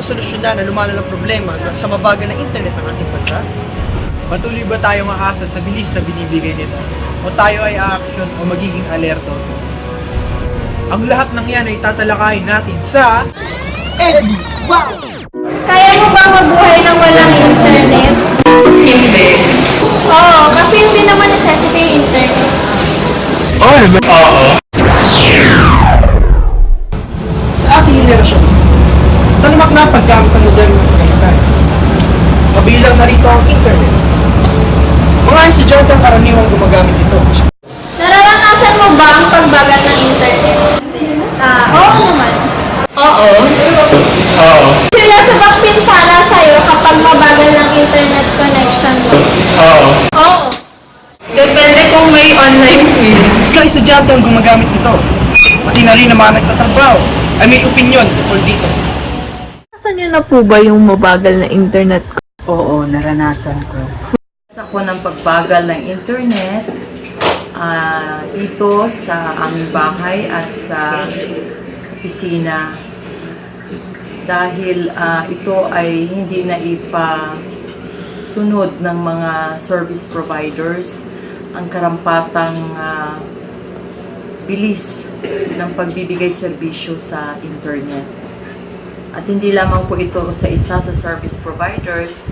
masolusyonan na lumalalang problema sa mabagal na internet ng ating bansa? Patuloy ba tayong aasa sa bilis na binibigay nito? O tayo ay aaksyon o magiging alerto? Ang lahat ng yan ay tatalakayin natin sa Eddie Wow! Kaya mo ba mabuhay ng walang internet? Hindi. Oo, kasi hindi naman necessity yung internet. Oo naman. Oo. Sa ating henerasyon, talamak na paggamit ng modernong kagamitan. Kabilang na rito ang internet. Mga estudyante ang karaniwang gumagamit ito. Nararanasan mo ba ang pagbagal ng internet? Oo naman. Oo. Oo. Seryoso bang pinsala sa'yo kapag mabagal ng internet connection mo? Oo. Oo. Depende kung may online quiz. Ilang estudyante ang gumagamit nito. Pati na rin ang mga nagtatrabaho ay may opinyon tungkol dito. Nasaan nyo na po ba yung mabagal na internet ko? Oo, naranasan ko. Ako ng pagbagal ng internet dito sa aming bahay at sa opisina dahil ito ay hindi na ipasunod ng mga service providers ang karampatang bilis ng pagbibigay serbisyo sa internet. At hindi lamang po ito sa isa sa service providers,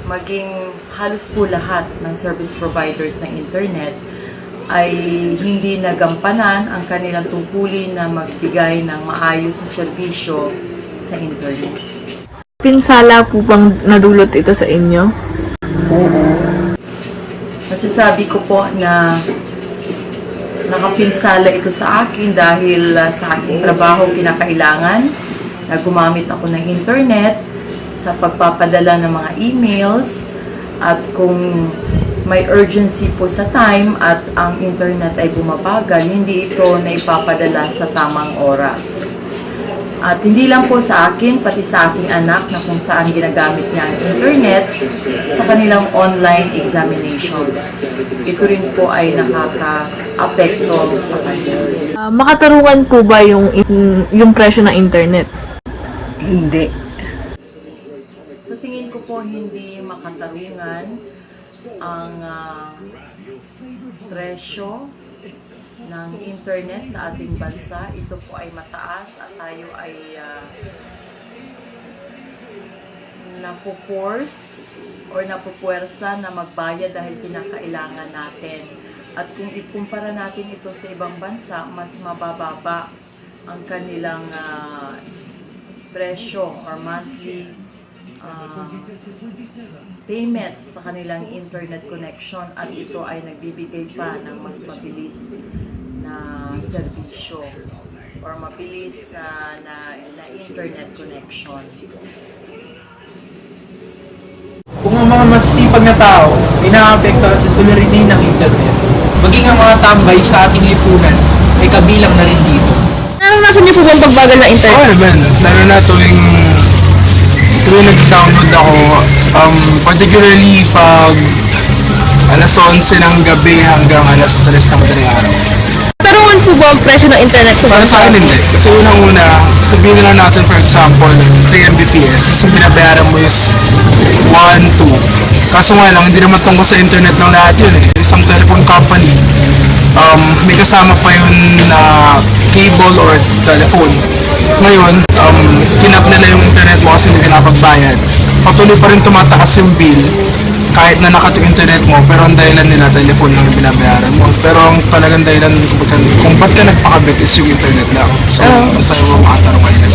maging halos po lahat ng service providers ng internet ay hindi nagampanan ang kanilang tungkulin na magbigay ng maayos na serbisyo sa internet. Pinsala po bang nadulot ito sa inyo? Masasabi ko po na nakapinsala ito sa akin dahil sa aking trabaho kinakailangan na gumamit ako ng internet sa pagpapadala ng mga emails at kung may urgency po sa time at ang internet ay bumabagal, hindi ito na ipapadala sa tamang oras. At hindi lang po sa akin, pati sa aking anak na kung saan ginagamit niya ang internet sa kanilang online examinations. Ito rin po ay nakaka-apekto sa kanila. Makatarungan po ba yung presyo ng internet? Hindi. Sa tingin ko po hindi makatarungan ang presyo ng internet sa ating bansa. Ito po ay mataas at tayo ay napo-force or napupuwersa na magbayad dahil kinakailangan natin. At kung ikumpara natin ito sa ibang bansa, mas mabababa ang kanilang presyo or monthly payment sa kanilang internet connection at ito ay nagbibigay pa ng mas mabilis na serbisyo or mabilis na internet connection. Kung ang mga masisipag na tao ay naaapektuhan sa suliranin ng internet, maging ang mga tambay sa ating lipunan ay kabilang na rin dito. Naranasan niyo po bang pagbagal ng internet? Oo naman, lalo na tuwing nag-download ako, particularly pag alas 11 ng gabi hanggang alas 3 ng madaling araw. Tarungan po ba ang presyo ng internet sa Para bansa? sa akin hindi. Kasi unang-una, sabihin na lang natin for example, 3 Mbps, kasi binabayaran mo is 1, 2. Kaso nga lang, hindi naman tungkol sa internet ng lahat yun eh. Isang telephone company, may kasama pa yun na cable or telephone. Ngayon, kinap nila yung internet mo kasi hindi pinapagbayad. Patuloy pa rin tumataas yung bill kahit na internet mo, pero ang dahilan nila telephone lang yung binabayaran mo. Pero ang talagang dahilan kung ba't ka nagpakabit is yung internet lang. So, masaya mo makatarungan yun.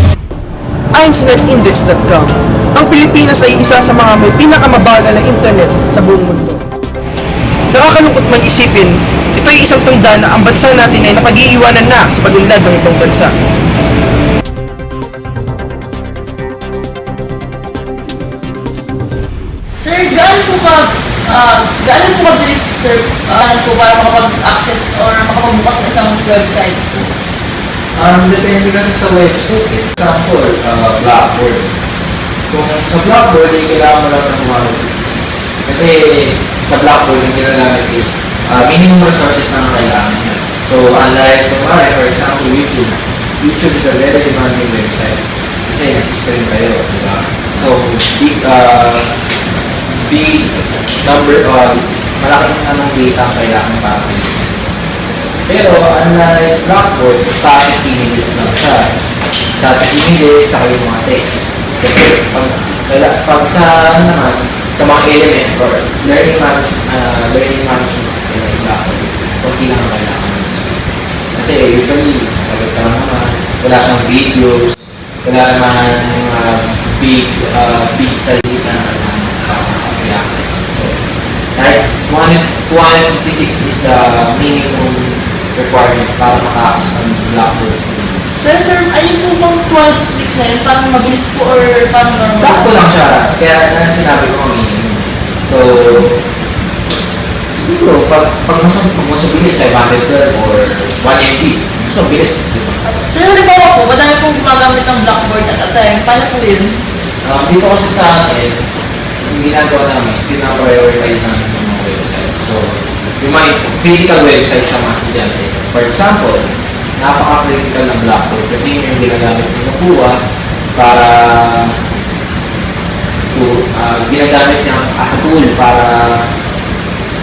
Ayon sa netindex.com, ang Pilipinas ay isa sa mga may pinakamabagal na internet sa buong mundo. Nakakalungkot man isipin, ito ay isang tanda na ang bansa natin ay napag-iiwanan na sa pag-unlad ng ibang bansa. Sir, gaano po mabilis, sir, po para makapag-access or makapagbukas na isang website? Depende kasi sa website. Example, Blackboard. Kung sa Blackboard, ay kailangan mo lang ng 156. Kasi sa Blackboard, yung ginagamit is minimum resources na kailangan niya. So, unlike, for example, YouTube. YouTube is a very demanding website. Kasi kasi nag-stream kayo, di ba? So, big number, malaking anong data ang kailangan para sa inyo. Pero, unlike Blackboard, static images lang siya. Static images, saka yung mga text. Kasi pag sa naman, sa mga LMS or learning management system like Blackboard, kunti lang ang kailangan. Kasi usually, sasagot ka lang naman, wala siyang videos, wala naman big salita na access. So, right? 256 is the minimum requirement para maka-access ng Blackboard. Sir, ayun po bang 12.6 na yun? Parang mabilis po or parang normal? Sakto lang siya. Kaya sinabi ko ang minimum. So, siguro, pag mas bilis, 512 or 1 MB, so bilis. Sir, halimbawa po, madami pong gumagamit ng Blackboard at a time. Paano po yun? Dito kasi sa akin, yung ginagawa namin, pinaprioritize namin yung mga websites. So, yung mga critical websites sa mga estudyante. For example, napaka-critical ng Blackboard kasi yun yung ginagamit sa Nakuha para ginagamit niya as a tool para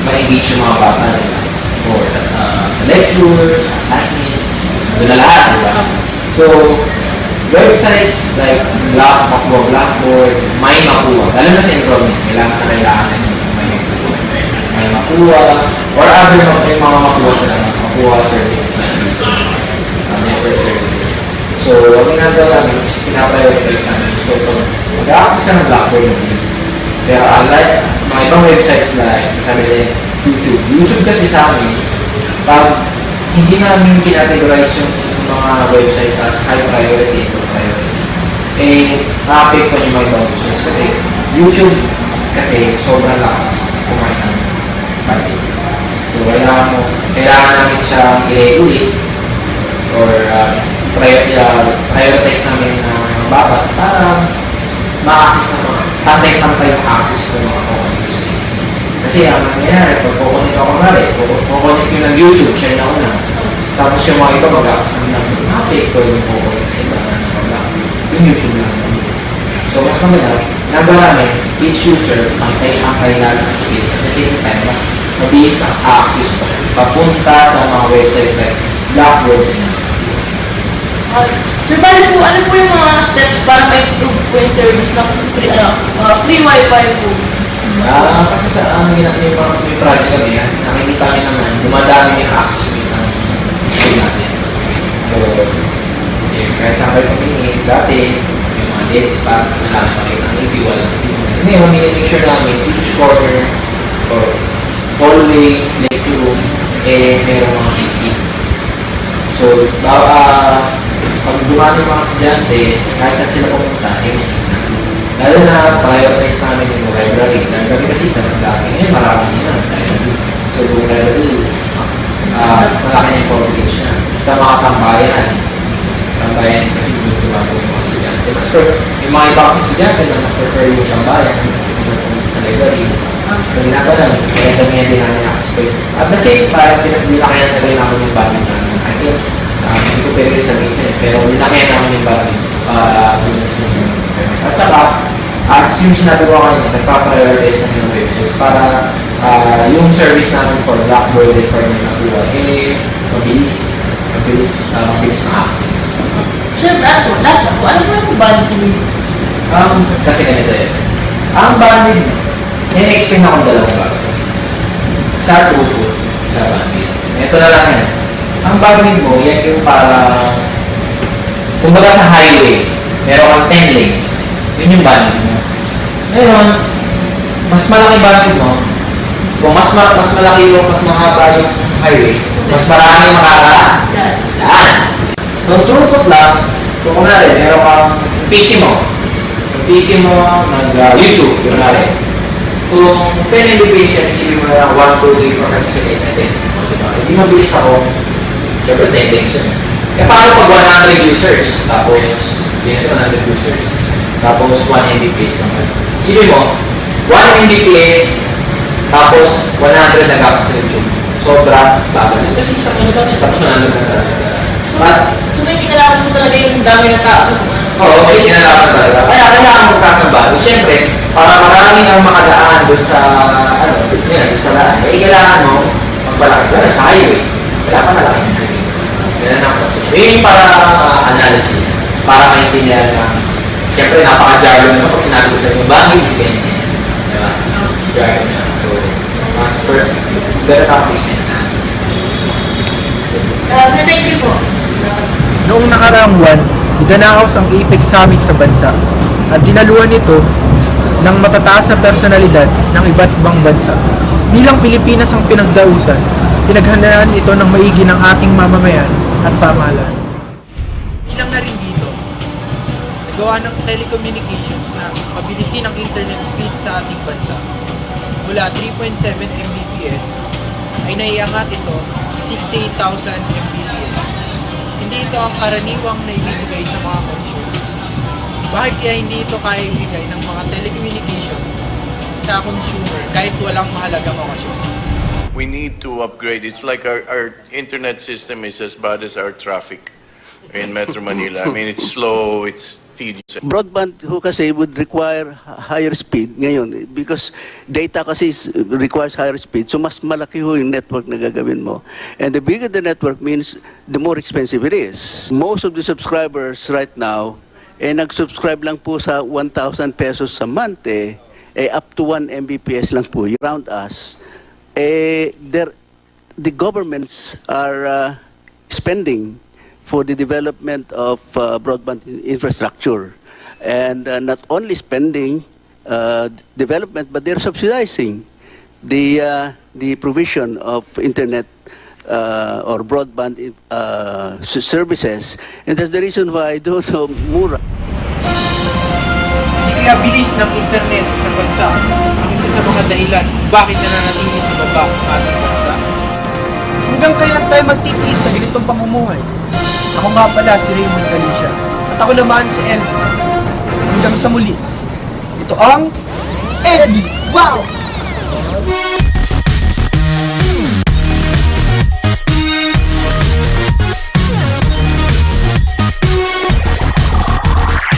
ma-engage yung mga bata, diba? For sa lectures, assignments, doon na lahat, diba? So, websites like Blackboard, may Makuha, lalo na sa enrollment, kailangan may Makuha, or other may mga Makuha sa Makuha services like network services. So, ang ginagawa namin is pinaprioritize namin. So, pag mag-access ka ng Blackboard ng please. Pero unlike mga ibang websites like, sabi nila, YouTube kasi sa amin, pag hindi namin kinategorize yung mga websites as high priority and low priority, na-affect pa yung mga ibang users kasi YouTube kasi sobrang lakas kumain ng bandwidth. So, kailangan namin siyang i-ulit or prioritize namin ng baba para ma-access na mga pantay-pantay yung access ng mga kukonect. Kasi ang nangyayari, pag kukonect ako kukonect yung ng YouTube, siya na una. Tapos yung mga iba mag-access ng Mavic o yung kukonect na iba na yung YouTube lang. So mas maganda, nagawa namin, each user pantay-pantay lang ang speed. At the same time, mas mabilis ang access papunta sa mga websites like Blackboard and Sir, bali po, ano po yung mga steps para ma-improve po yung service ng free wifi po? Kasi sa may project kami yan, nakikita nyo naman, dumadami yung access rate ng school natin. So, kahit sa kayo pamingin, dati, yung mga dead spot, nalang makita ng AV, walang signal. Ngayon, make sure namin, each corner, or hallway, lecture room, meron mga AV. So, pag dumami mga estudyante, kahit saan sila pumunta, may signal. Lalo na prioritize namin yung library. Dahil kasi sa dati ngayon, marami nyo na. So, yung library, malaki na yung coverage na. Sa mga tambayan kasi doon tumago yung mga estudyante. Yung mga iba kasi estudyante na mas prefer yung tambayan sa library. So, ginagawa namin, kaya damihan din namin access. At the same time, binakayan na rin namin yung bandit namin. I think, hindi ko pwede sabihin sa'yo, pero binakayan namin yung bandit at saka, as yung sinabi ko kanina, nagpa-prioritize namin yung websites para yung service namin for Blackboard and for Nakuha, mabilis ma-access. Sir, last na po, ano po yung bandwidth? Kasi ganito yun. Ang bandwidth, explain akong dalawang bagay. Sa throughput, sa bandwidth. Ito na lang yan. Ang bandwidth mo, yan yung para, kumbaga sa highway, meron kang 10 lanes. Yun yung bandwidth mo. Ngayon, mas malaki bandwidth mo, kung mas malaki yung mas mahaba yung highway, mas marami makakalaan. Kung throughput lang, kung kunwari, meron kang PC mo. Yung PC mo, nag-YouTube, yun na rin. Kung 10 Mbps yan, isipin mo na 1, 2, 3, 4, 5, 6, 7, 8, 10. Hindi mabilis ako, syempre 10 lanes yun. Eh paano pag 100 users, tapos ganito 100 users, tapos 1 Mbps naman. Isipin mo, 1 Mbps, tapos 100 nag-access na YouTube. Sobra, bagal. Kasi isang ano lang yun, tapos 100 na talaga. So may kinalaman po talaga yung dami ng tao sa mga Oo, may kinalaman talaga. Kaya kailangan mo kasabado. Siyempre, para marami nang makadaan doon sa, yun, sa salaan, kailangan mo magbalaki. Pero sa highway, kailangan malaki ng highway. Yan ang concept. Yun yung para analogy. Para maintindihan na, siyempre, napaka-jargon naman pag sinabi ko sa inyo, bagay is ganyan. Diba? Jargon siya. So, mas better accomplishment na. Sir, thank you po. Noong nakaraang buwan, iganahos ang Apex Summit sa bansa at dinaluhan ito ng matataas na personalidad ng iba't ibang bansa. Bilang Pilipinas ang pinagdausan, pinaghandaan ito ng maigi ng ating mamamayan at pamahalaan. Ilang na rin dito, nagawa ng telecommunications na mabilisin ang internet speed sa ating bansa. Mula 3.7 Mbps ay naiangat ito 68,000 Mbps. Hindi ito ang karaniwang naibibigay sa mga consumer. Bakit kaya hindi ito kaya ibigay ng mga telecommunications sa consumer kahit walang mahalagang okasyon? We need to upgrade. It's like our internet system is as bad as our traffic in Metro Manila. I mean, it's slow, it's tedious. Broadband ho kasi would require higher speed ngayon because data kasi requires higher speed. So mas malaki ho yung network na gagawin mo. And the bigger the network means the more expensive it is. Most of the subscribers right now, nag-subscribe lang po sa 1,000 pesos a month up to 1 Mbps lang po around us. The governments are spending for the development of broadband infrastructure. And not only spending development, but they're subsidizing the provision of internet or broadband services. And that's the reason why I don't know, mura. Hindi kaya bilis ng internet sa bansa ang isa sa mga dahilan kung bakit nananatili sa baba ang ating bansa. Hanggang kailan tayo magtitiis sa ganitong pamumuhay? Ako nga pala si Raymond Galicia. At ako naman si Elvin. Hanggang sa muli. Ito ang Eddie! Wow!